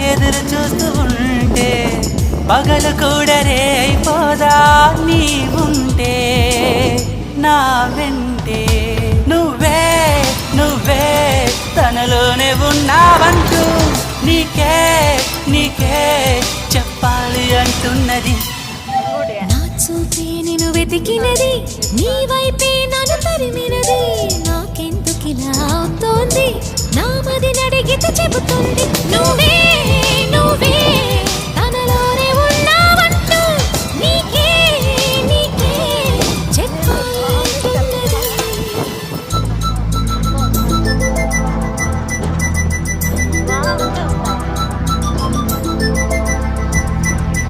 ఎదురు చూస్తూ ఉంటే పగలు కూడా రే అయిపోదా నీ ఉంటే నా వెంటే నువ్వే నువ్వే తనలోనే ఉన్నావంటూ నీకే నీకే చెప్పాలి అంటున్నది నా చూపే నిన్ను వెతికినది నీ వైపే నన్ను తరిమినది నాకెందుకిలా అవుతోంది నా మది నడిగితే చెబుతుంది నువ్వే నువ్వే